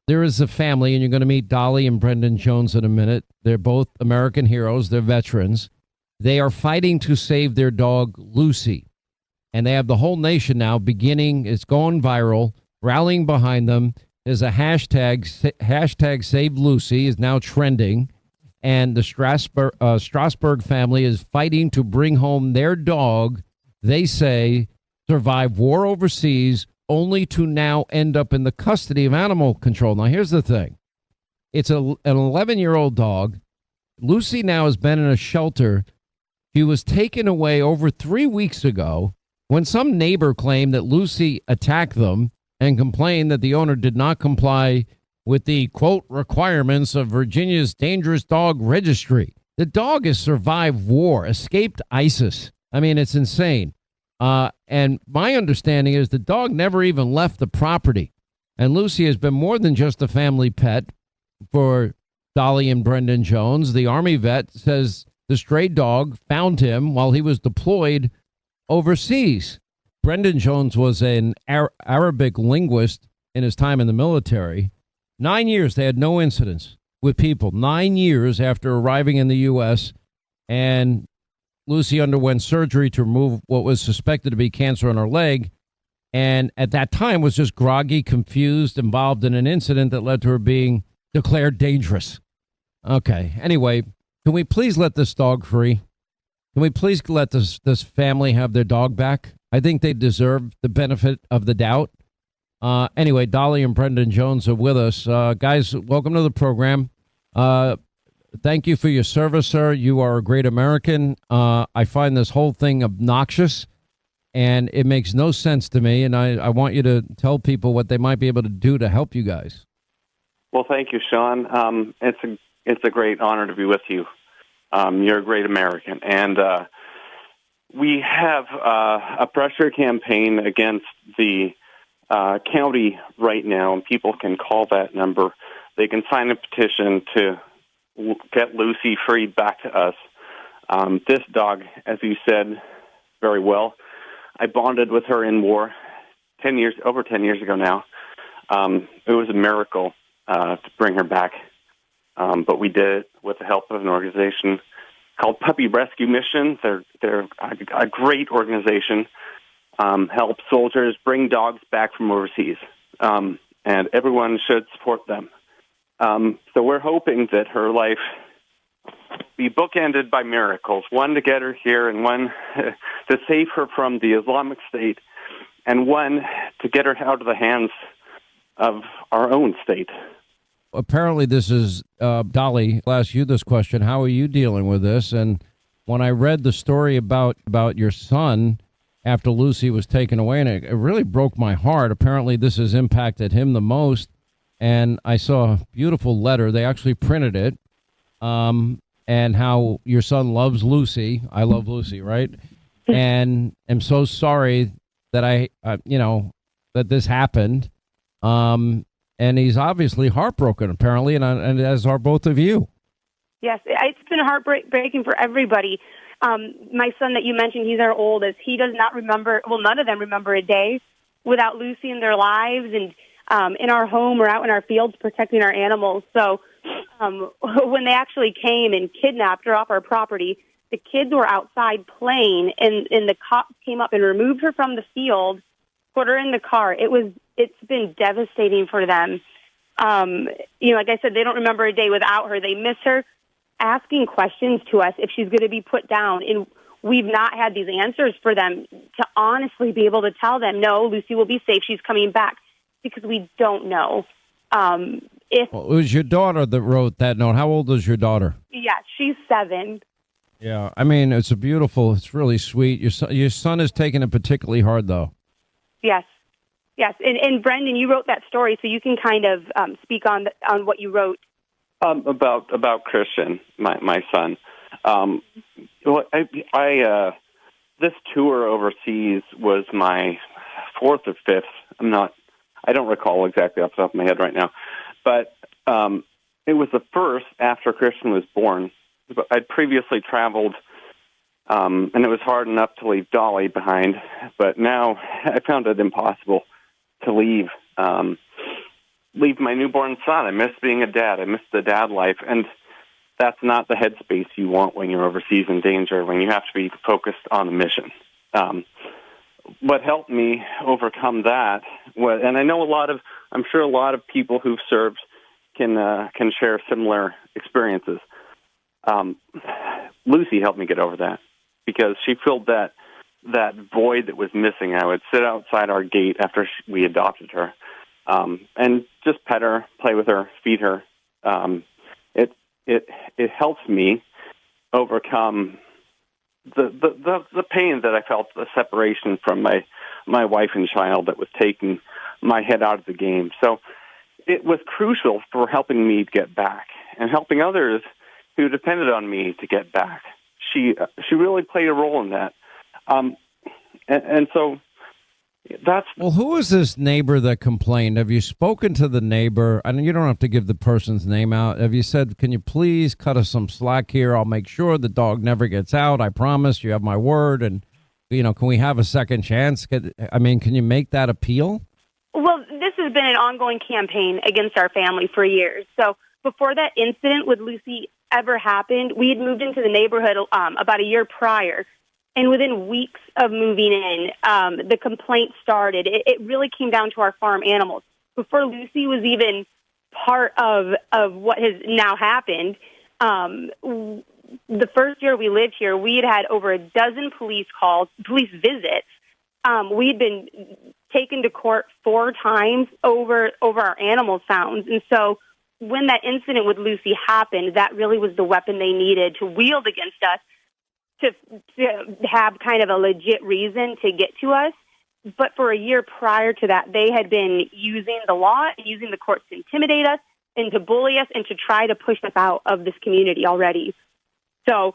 There is a family, and you're going to meet Dolly and Brendan Jones in a minute. They're both American heroes. They're veterans. They are fighting to save their dog, Lucy. And they have the whole nation now it's going viral, rallying behind them. There's a hashtag Save Lucy is now trending. And the Strasburg family is fighting to bring home their dog, they say, survived war overseas, only to now end up in the custody of animal control. Now, here's the thing. It's an 11-year-old dog. Lucy now has been in a shelter. She was taken away over 3 weeks ago when some neighbor claimed that Lucy attacked them and complained that the owner did not comply with the, quote, requirements of Virginia's Dangerous Dog Registry. The dog has survived war, escaped ISIS. I mean, it's insane. And my understanding is the dog never even left the property. And Lucy has been more than just a family pet for Dolly and Brendan Jones. The Army vet says the stray dog found him while he was deployed overseas. Brendan Jones was an Arabic linguist in his time in the military. 9 years, they had no incidents with people. 9 years after arriving in the U.S., and Lucy underwent surgery to remove what was suspected to be cancer on her leg, and at that time was just groggy, confused, involved in an incident that led to her being declared dangerous. Okay, anyway, can we please let this dog free? Can we please let this family have their dog back? I think they deserve the benefit of the doubt. Anyway, Dolly and Brendan Jones are with us. Guys, welcome to the program. Thank you for your service, sir. You are a great American. I find this whole thing obnoxious, and it makes no sense to me, and I want you to tell people what they might be able to do to help you guys. Well, thank you, Sean. It's a great honor to be with you. You're a great American, and we have a pressure campaign against the county right now, and people can call that number. They can sign a petition to get Lucy freed back to us. This dog, as you said very well, I bonded with her in war over 10 years ago now. It was a miracle to bring her back, but we did it with the help of an organization called Puppy Rescue Mission. They're a great organization. Help soldiers bring dogs back from overseas, and everyone should support them. So we're hoping that her life be bookended by miracles, one to get her here and one to save her from the Islamic State, and one to get her out of the hands of our own state. Apparently this is, Dolly, I'll ask you this question. How are you dealing with this? And when I read the story about your son after Lucy was taken away, and it really broke my heart. Apparently this has impacted him the most. And I saw a beautiful letter. They actually printed it. And how your son loves Lucy. I love Lucy, right? And I'm so sorry that that this happened. And he's obviously heartbroken, apparently, and as are both of you. Yes, it's been heartbreaking for everybody. My son that you mentioned, he's our oldest. He does not remember, well, none of them remember a day without Lucy in their lives and in our home or out in our fields protecting our animals. So when they actually came and kidnapped her off our property, the kids were outside playing, and the cops came up and removed her from the field, put her in the car. It's been devastating for them. Like I said, they don't remember a day without her. They miss her asking questions to us if she's going to be put down. And we've not had these answers for them to honestly be able to tell them, no, Lucy will be safe. She's coming back, because we don't know. It was your daughter that wrote that note. How old is your daughter? Yeah, she's 7. Yeah, I mean, it's really sweet. Your son is taking it particularly hard, though. Yes. And Brendan, you wrote that story, so you can kind of speak on what you wrote. About Christian, my son. This tour overseas was my 4th or 5th. I don't recall exactly off the top of my head right now, but it was the first after Christian was born. I'd previously traveled, and it was hard enough to leave Dolly behind, but now I found it impossible to leave leave my newborn son. I miss being a dad. I miss the dad life. And that's not the headspace you want when you're overseas in danger, when you have to be focused on a mission. What helped me overcome that was, and I know I'm sure a lot of people who've served can share similar experiences. Lucy helped me get over that because she filled that void that was missing. I would sit outside our gate after we adopted her, and just pet her, play with her, feed her. It helps me overcome the pain that I felt, the separation from my wife and child that was taking my head out of the game. So it was crucial for helping me get back and helping others who depended on me to get back. She really played a role in that. And so that's... Well, who is this neighbor that complained? Have you spoken to the neighbor? I mean, you don't have to give the person's name out. Have you said, can you please cut us some slack here? I'll make sure the dog never gets out. I promise. You have my word. And, can we have a second chance? Can you make that appeal? Well, this has been an ongoing campaign against our family for years. So before that incident with Lucy ever happened, we had moved into the neighborhood about a year prior. And within weeks of moving in, the complaint started. It really came down to our farm animals. Before Lucy was even part of what has now happened, the first year we lived here, we had over a dozen police visits. We had been taken to court 4 times over our animal sounds. And so when that incident with Lucy happened, that really was the weapon they needed to wield against us, to have kind of a legit reason to get to us. But for a year prior to that, they had been using the law and using the courts to intimidate us and to bully us and to try to push us out of this community already. So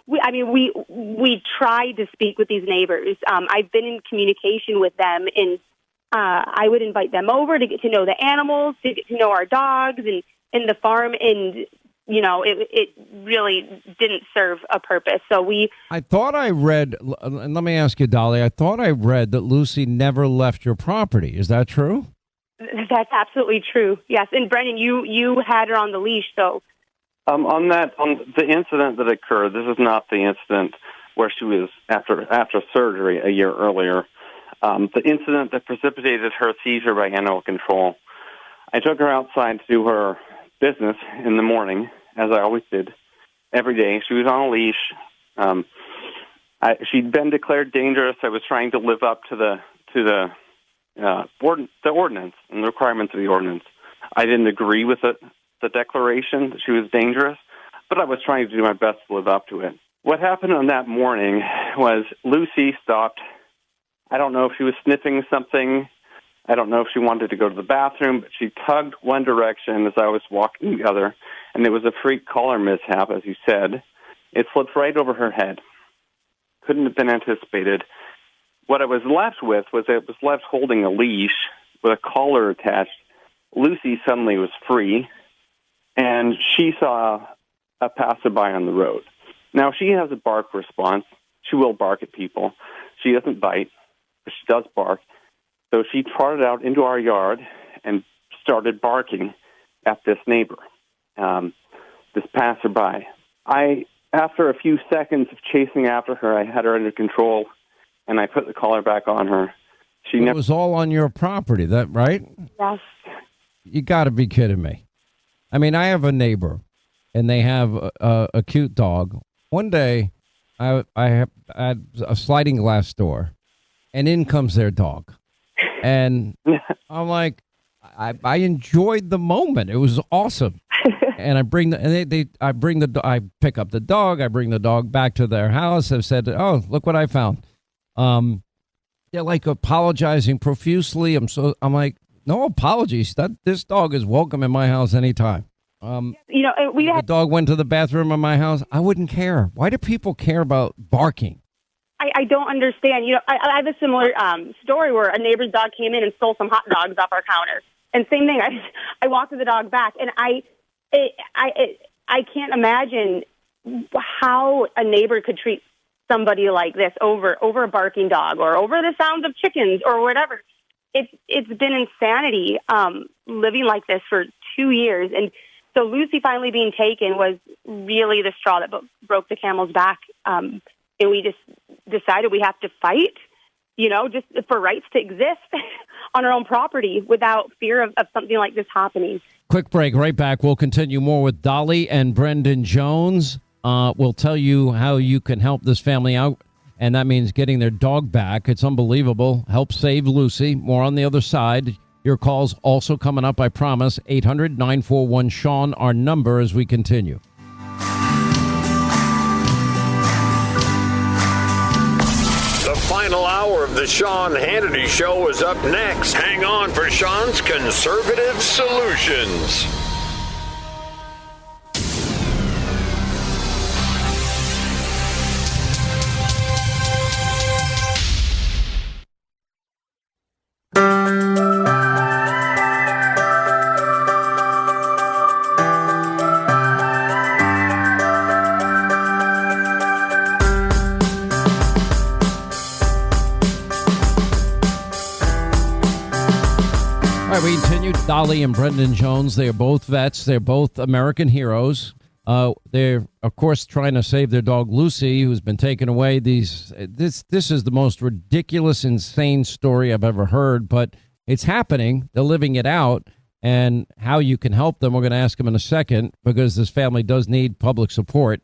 we tried to speak with these neighbors. I've been in communication with them, and I would invite them over to get to know the animals, to get to know our dogs and the farm, and it really didn't serve a purpose. So I thought I read, and let me ask you, Dolly, I thought I read that Lucy never left your property. Is that true? That's absolutely true. Yes. And Brendan, you had her on the leash. So on the incident that occurred, this is not the incident where she was after surgery a year earlier. The incident that precipitated her seizure by animal control. I took her outside to do her business in the morning, as I always did, every day. She was on a leash. She'd been declared dangerous. I was trying to live up to the ordinance and the requirements of the ordinance. I didn't agree with the declaration that she was dangerous, but I was trying to do my best to live up to it. What happened on that morning was Lucy stopped. I don't know if she was sniffing something. I don't know if she wanted to go to the bathroom, but she tugged one direction as I was walking the other, and it was a freak collar mishap, as you said. It slipped right over her head. Couldn't have been anticipated. What I was left with was holding a leash with a collar attached. Lucy suddenly was free, and she saw a passerby on the road. Now, she has a bark response. She will bark at people. She doesn't bite, but she does bark. So she trotted out into our yard and started barking at this neighbor, this passerby. After a few seconds of chasing after her, I had her under control, and I put the collar back on her. It was all on your property, that right? Yes. You got to be kidding me. I mean, I have a neighbor, and they have a cute dog. One day, I had a sliding glass door, and in comes their dog. And I'm like, I enjoyed the moment. It was awesome. And I pick up the dog. I bring the dog back to their house. I've said, oh, look what I found. They're like apologizing profusely. I'm like, no apologies. This dog is welcome in my house anytime. The dog went to the bathroom in my house. I wouldn't care. Why do people care about barking? I don't understand. I have a similar story where a neighbor's dog came in and stole some hot dogs off our counter. And same thing, I walked the dog back, and I can't imagine how a neighbor could treat somebody like this over a barking dog or over the sounds of chickens or whatever. it's been insanity living like this for 2 years. And so Lucy finally being taken was really the straw that broke the camel's back. And we just decided we have to fight, just for rights to exist on our own property without fear of something like this happening. Quick break, right back. We'll continue more with Dolly and Brendan Jones. We'll tell you how you can help this family out, and that means getting their dog back. It's unbelievable. Help save Lucy. More on the other side. Your calls also coming up, I promise. 800-941-SEAN, our number as we continue. The final hour of the Sean Hannity Show is up next. Hang on for Sean's Conservative Solutions. We continued. Dolly and Brendan Jones, they are both vets. They're both American heroes. They're, of course, trying to save their dog Lucy, who's been taken away. This is the most ridiculous, insane story I've ever heard, but it's happening. They're living it out. And how you can help them, we're going to ask them in a second, because this family does need public support.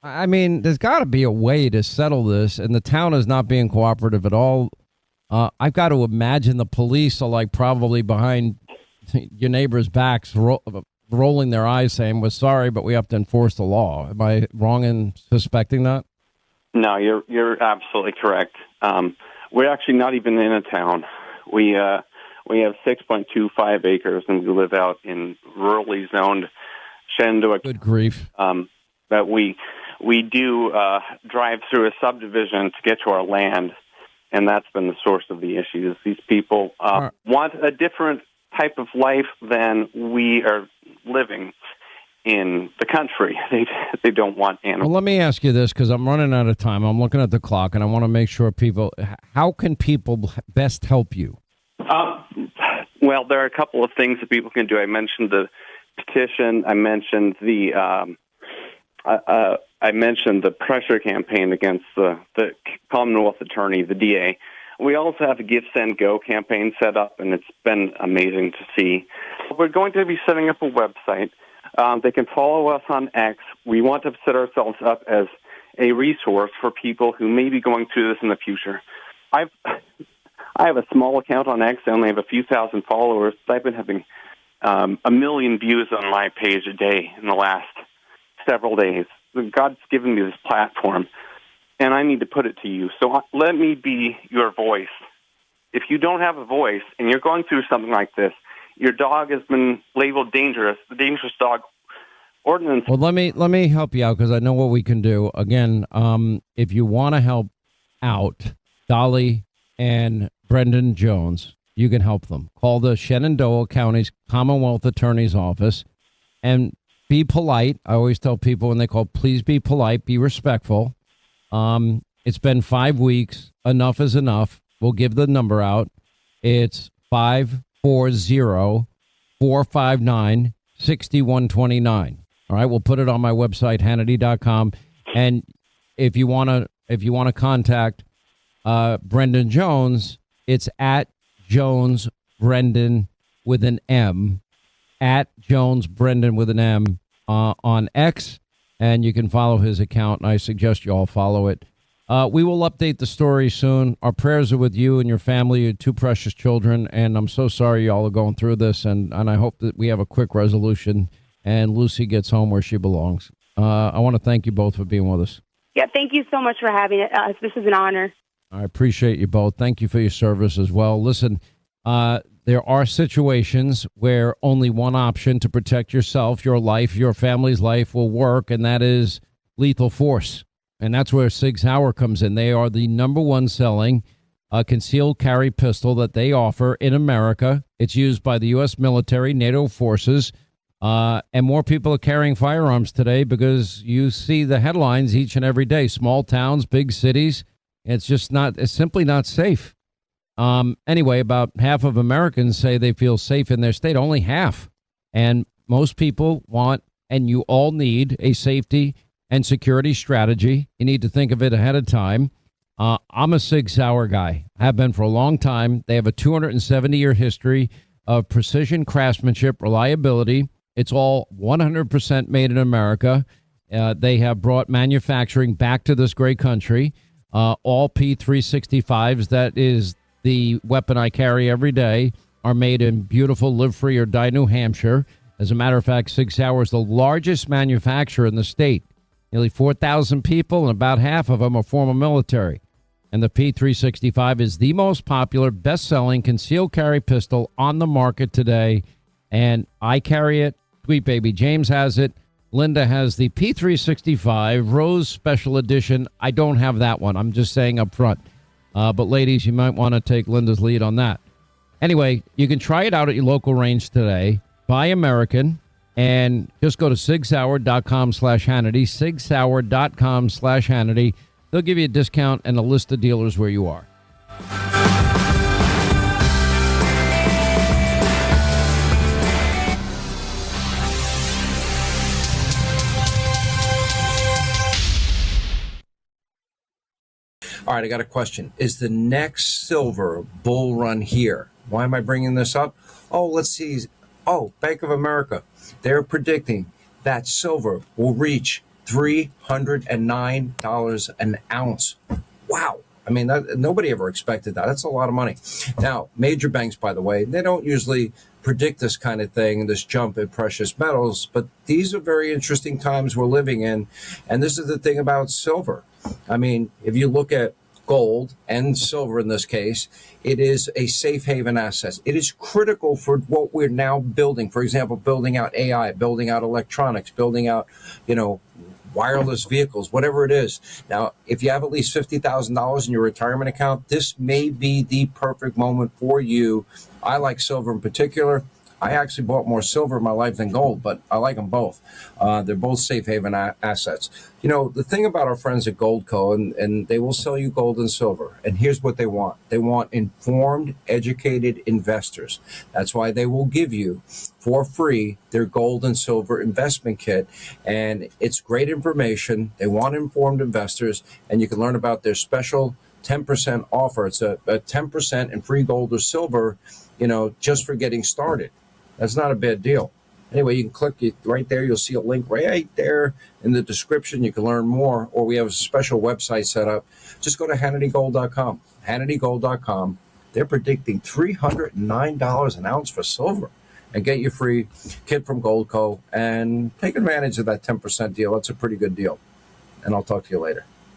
I mean, there's got to be a way to settle this, and the town is not being cooperative at all. I've got to imagine the police are like probably behind your neighbors' backs, rolling their eyes, saying, "We're sorry, but we have to enforce the law." Am I wrong in suspecting that? No, you're absolutely correct. We're actually not even in a town. We have 6.25 acres, and we live out in rurally zoned Shenandoah. Good grief! But we do drive through a subdivision to get to our land. And that's been the source of the issues. These people want a different type of life than we are living in the country. They don't want animals. Well, let me ask you this, because I'm running out of time. I'm looking at the clock, and I want to make sure how can people best help you? Well, there are a couple of things that people can do. I mentioned the petition. I mentioned I mentioned the pressure campaign against the Commonwealth attorney, the DA. We also have a Give, Send, Go campaign set up, and it's been amazing to see. We're going to be setting up a website. They can follow us on X. We want to set ourselves up as a resource for people who may be going through this in the future. I have a small account on X. I only have a few thousand followers, but I've been having 1 million views on my page a day in the last several days. God's given me this platform, and I need to put it to you. So let me be your voice. If you don't have a voice and you're going through something like this, your dog has been labeled dangerous, the dangerous dog ordinance. Well, let me help you out, because I know what we can do. Again, if you want to help out Dolly and Brendan Jones, you can help them. Call the Shenandoah County's Commonwealth Attorney's Office and be polite. I always tell people when they call, please be polite, be respectful. It's been 5 weeks. Enough is enough. We'll give the number out. It's 540-459-6129. All right, we'll put it on my website, Hannity.com. And if you want to contact Brendan Jones, it's at Jones Brendan with an M, at Jones Brendan with an M on X, and you can follow his account, and I suggest you all follow it. We will update the story soon. Our prayers are with you and your family, your two precious children, and I'm so sorry y'all are going through this, and I hope that we have a quick resolution and Lucy gets home where she belongs. I want to thank you both for being with us. Yeah, thank you so much for having us. This is an honor. I appreciate you both. Thank you for your service as well. Listen, there are situations where only one option to protect yourself, your life, your family's life will work, and that is lethal force. And that's where Sig Sauer comes in. They are the number one selling concealed carry pistol that they offer in America. It's used by the U.S. military, NATO forces, and more people are carrying firearms today because you see the headlines each and every day. Small towns, big cities. It's simply not safe. Anyway, about half of Americans say they feel safe in their state, only half. And most people want, and you all need, a safety and security strategy. You need to think of it ahead of time. I'm a Sig Sauer guy. I have been for a long time. They have a 270-year history of precision craftsmanship, reliability. It's all 100% made in America. They have brought manufacturing back to this great country. All P365s, that is the weapon I carry every day, are made in beautiful Live Free or Die New Hampshire. As a matter of fact, Sig Sauer is the largest manufacturer in the state. Nearly 4,000 people, and about half of them are former military. And the P365 is the most popular, best-selling concealed carry pistol on the market today. And I carry it. Sweet Baby James has it. Linda has the P365 Rose Special Edition. I don't have that one. I'm just saying up front. But ladies, you might want to take Linda's lead on that. Anyway, you can try it out at your local range today. Buy American. And just go to sigsauer.com/Hannity, sigsauer.com/Hannity. They'll give you a discount and a list of dealers where you are. All right, I got a question. Is the next silver bull run here? Why am I bringing this up? Oh, let's see. Oh, Bank of America. They're predicting that silver will reach $309 an ounce. Wow. I mean, nobody ever expected that. That's a lot of money. Now, major banks, by the way, they don't usually predict this kind of thing, this jump in precious metals, but these are very interesting times we're living in. And this is the thing about silver. I mean, if you look at gold and silver in this case, it is a safe haven asset. It is critical for what we're now building. For example, building out AI, building out electronics, building out, wireless vehicles, whatever it is. Now, if you have at least $50,000 in your retirement account, this may be the perfect moment for you. I like silver in particular. I actually bought more silver in my life than gold, but I like them both. They're both safe haven assets. The thing about our friends at Goldco, and they will sell you gold and silver. And here's what they want. They want informed, educated investors. That's why they will give you for free their gold and silver investment kit. And it's great information. They want informed investors, and you can learn about their special 10% offer. It's a 10% in free gold or silver, just for getting started. That's not a bad deal. Anyway, you can click it right there. You'll see a link right there in the description. You can learn more, or we have a special website set up. Just go to HannityGold.com. HannityGold.com. They're predicting $309 an ounce for silver. And get your free kit from Goldco and take advantage of that 10% deal. That's a pretty good deal. And I'll talk to you later.